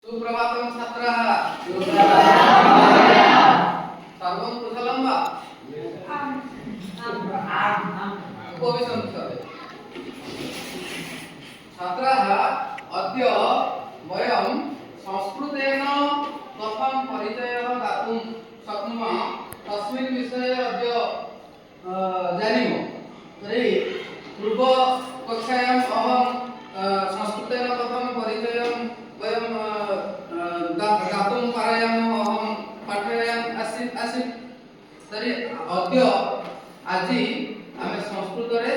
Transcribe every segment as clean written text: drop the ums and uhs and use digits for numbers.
सुप्रभातं छात्राः सर्वं कुशलं वा उपविशन्तु सर्वे छात्राः अद्य वयं संस्कृतेन कथं परिचयः दातुं शक्नुमः तस्मिन् विषये अद्य जानीमः तर्हि पूर्व कक्षायाम् अहं संस्कृतेन कथं परिचयं वयं दातुं पारयामः अहं पाठयामि आसीत् तर्हि अद्य आज आमे संस्कृत रे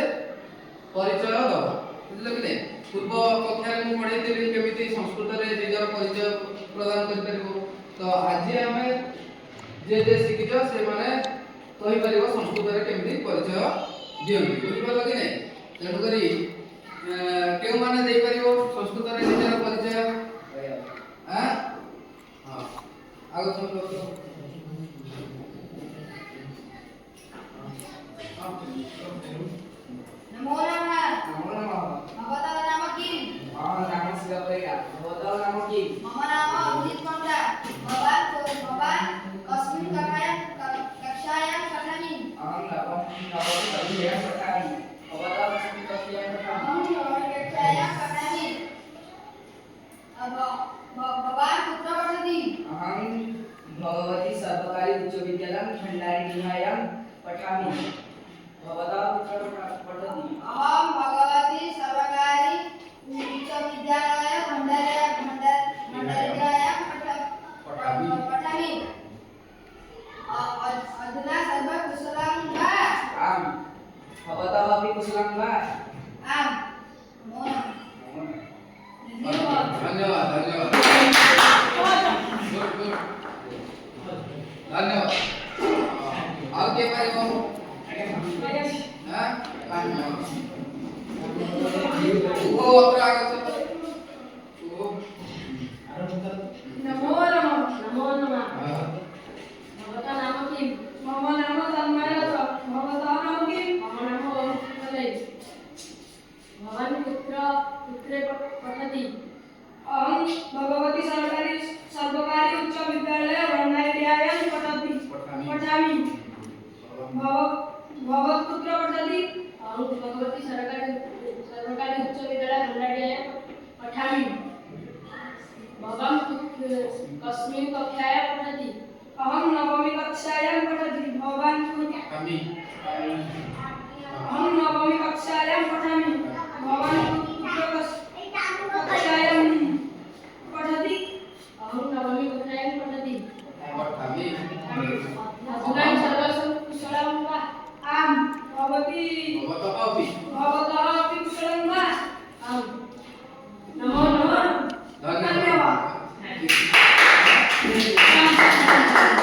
परिचय दबा बुझल कि नहीं पूर्व कक्षा में पढ़ाई केमिति संस्कृत रे निजर परिचय प्रदान कर परिबो तो आज आमे जे शिखित से माने कहि परिबो संस्कृत रे केमिति परिचय दियंती बुझल कि नहीं तेणु करी केउ माने देई परिबो संस्कृत रे निजर परिचय हां हां आगो संस्कृत नमो नमः नमो नमः भवतः नाम किं मम नाम शिवप्रिया भवतः नाम किं मम नाम अभिजित पंडा भवान् कस्मिन् कक्षायां पठामि अहं नवमी कक्षायां पठामि भवतः कस्मिन् कक्षायां पठामि अहं नवमी कक्षायां पठामि भवान् कुत्र पठति अहं भगवती सर्वकारी उच्च विद्यालय भण्डारी जिल्लायां पठामि भवतः कुत्र पठति अहं भगवती सर्वकारी उच्च विद्यालय भण्डारीजिल्लायां पठामि अधुना सर्वे कुशलं वा आम् भवतः अपि कुशलं वा आम् धन्यवाद धन्यवाद धन्यवाद और के परिबो हां ओ अत्र आगच्छतु नमो नमः नमो नमः भवतः नाम किं मम नाम तन्मय भवतः नाम किं मम नाम ओमकुमारी भवान् कुत्र पठति अहं भगवती सर्वकारी उच्च विद्यालय भण्डारीजिल्लायां पठामि भवत् कुत्र पठति अहं भगवती सर्वकारी उच्च विद्यालय भण्डारीजिल्लायां पठामि भवान् कस्मिन् कक्षायां पठति अहं नवमी कक्षायां पठामि भवान् कमी अहं नवमी कक्षायां पठामि भवान् कुत्र कक्षायां पठति अहं नवमी कक्षायां पठति पठामि अधुना सर्वं कुशलं वा आम् भवतः अपि कुशलं वा आम् नमो नमः धन्यवाद धन्यवाद